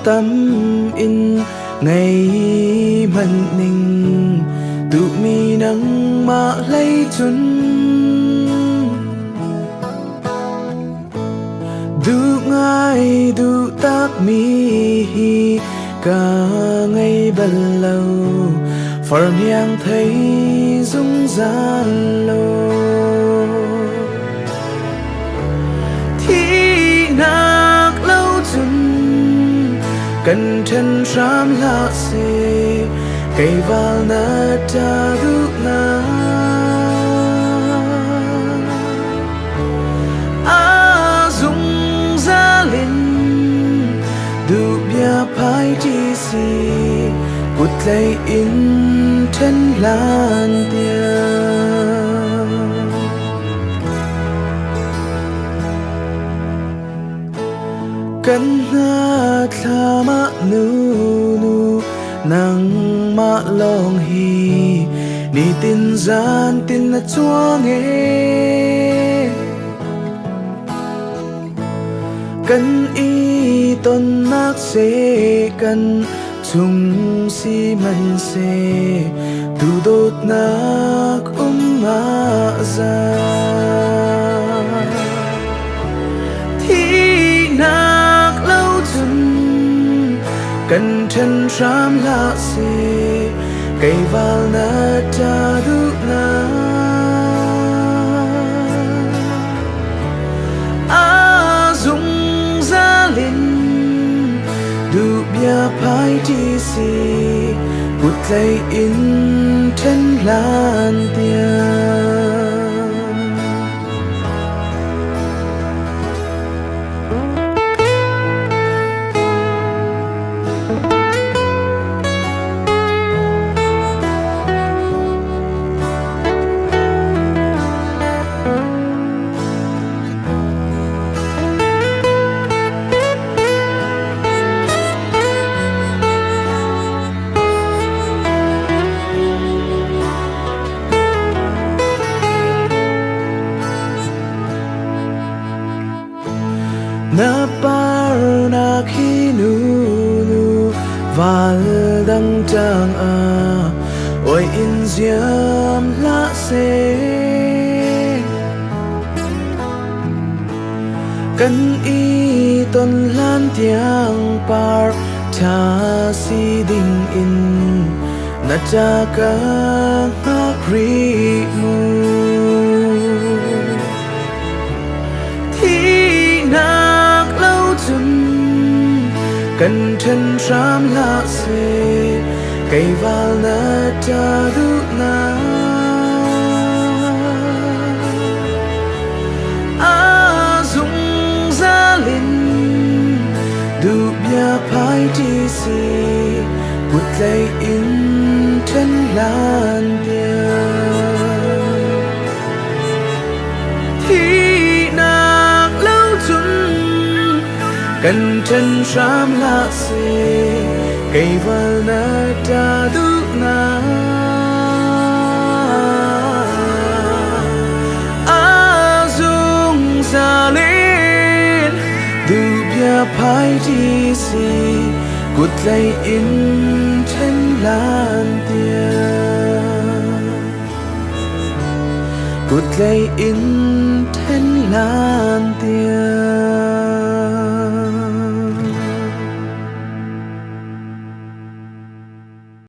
tâm in ngày mình ninh tụ mi nắng mà lấy chun du ngay du tác mi cả ngày bần lâu phật nhang thấy dung gian lô thi nạc lâu chun cần chân ram lạ se cây vào na ta du na a dung ra linh du bia phai chi si cút lấy in chân lan tia cần na tha ma nu nu nang ma long hi ni tin gian tin na chua nghe cần y ton nak se cần chung si man se tu dot nak ma za thi nak lâu chun cần chân ram lạ se cây vào na ta du na a dung ra linh du bia phai chi si cút lấy in chân lan tia na par na khi nu nu val dang chang a oi in diam la se kan i ton lan tiang par cha si ding in na cha ka ri mu cần chân ram lạ se cây vào na ta du na a dung ra linh du bia phai chi si cút lấy in chân lan tia thi nạc lâu chun cần chân ram lạ se cây vào na ta du na a dung ra lên du bia phai chi si cút lấy in chân lan tia cút lấy in